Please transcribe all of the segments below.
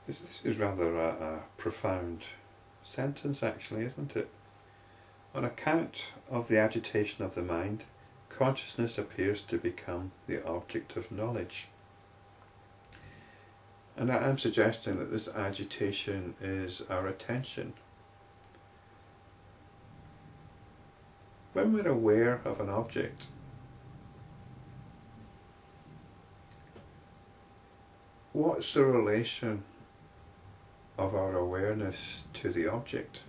This is rather a profound sentence, actually, isn't it? On account of the agitation of the mind, consciousness appears to become the object of knowledge. And I'm suggesting that this agitation is our attention. When we're aware of an object, what's the relation of our awareness to the object?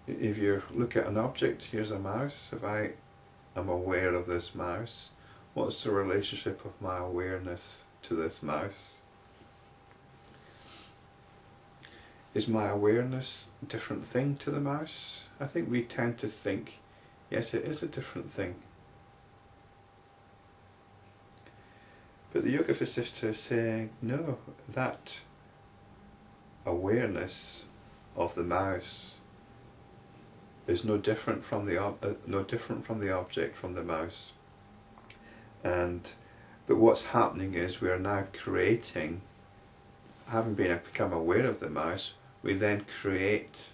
If you look at an object, here's a mouse. If I am aware of this mouse, what's the relationship of my awareness to this mouse? Is my awareness a different thing to the mouse? I think we tend to think, yes, it is a different thing. But the Yoga Vasistha is saying, no, that awareness of the mouse is no different from the object, from the mouse. But what's happening is we are now creating, having become aware of the mouse, we then create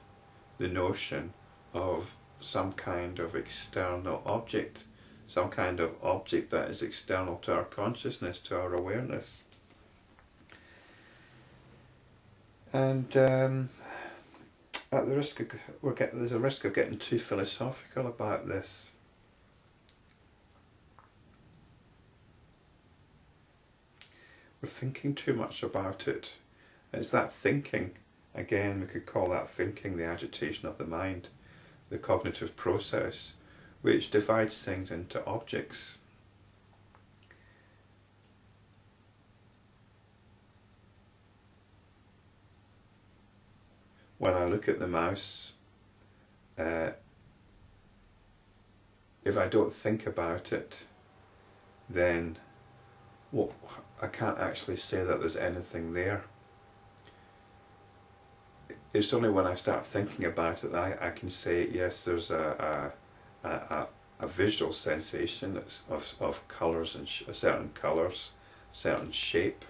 the notion of some kind of external object, some kind of object that is external to our consciousness, to our awareness. And at the risk of, there's a risk of getting too philosophical about this. We're thinking too much about it. It's that thinking, again we could call that thinking the agitation of the mind, the cognitive process, which divides things into objects. When I look at the mouse, if I don't think about it, then I can't actually say that there's anything there. It's only when I start thinking about it that I can say, yes, there's a visual sensation of colours and certain colours, certain shape,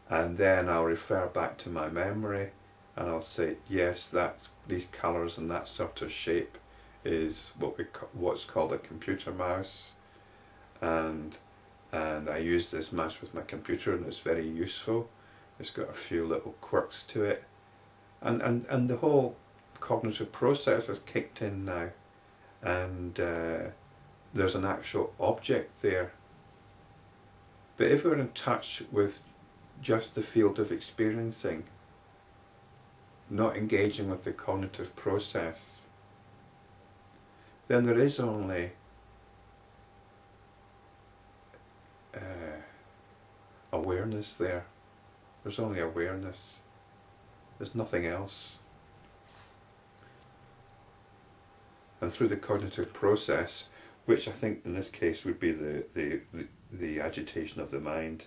and then I'll refer back to my memory and I'll say, yes, these colours and that sort of shape is what's called a computer mouse, and I use this mouse with my computer and it's very useful. It's got a few little quirks to it, and the whole cognitive process has kicked in now, and there's an actual object there. But if we're in touch with just the field of experiencing, not engaging with the cognitive process, then there is only awareness there. There's only awareness. There's nothing else. And through the cognitive process, which I think in this case would be the agitation of the mind,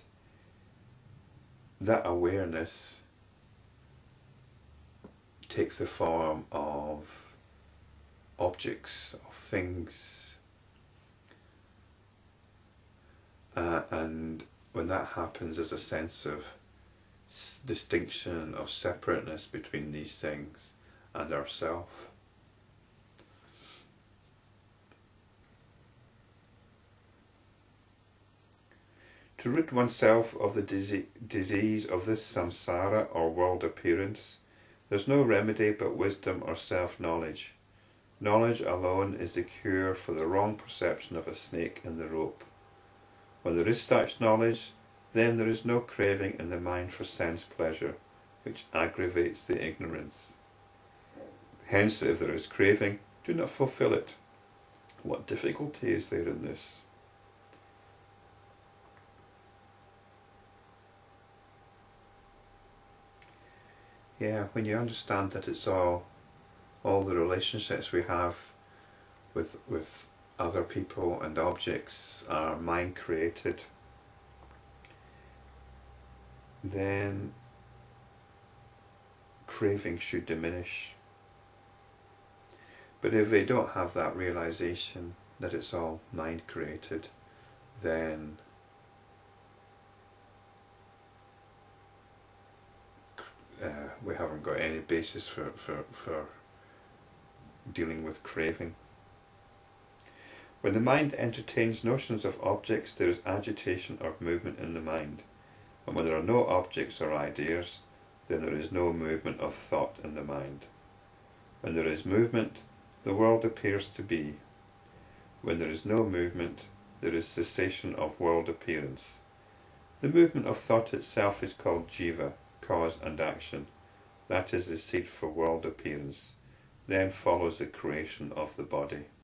that awareness takes the form of objects, of things, and when that happens, there's a sense of distinction, of separateness between these things and ourself. To rid oneself of the disease of this samsara or world appearance, there's no remedy but wisdom or self-knowledge. Knowledge alone is the cure for the wrong perception of a snake in the rope. When there is such knowledge, then there is no craving in the mind for sense pleasure, which aggravates the ignorance. Hence, if there is craving, do not fulfill it. What difficulty is there in this? Yeah, when you understand that it's all the relationships we have with other people and objects are mind created, then craving should diminish. But if they don't have that realization that it's all mind created, then we haven't got any basis for dealing with craving. When the mind entertains notions of objects, there is agitation or movement in the mind. And when there are no objects or ideas, then there is no movement of thought in the mind. When there is movement, the world appears to be. When there is no movement, there is cessation of world appearance. The movement of thought itself is called jiva, cause and action. That is the seed for world appearance. Then follows the creation of the body.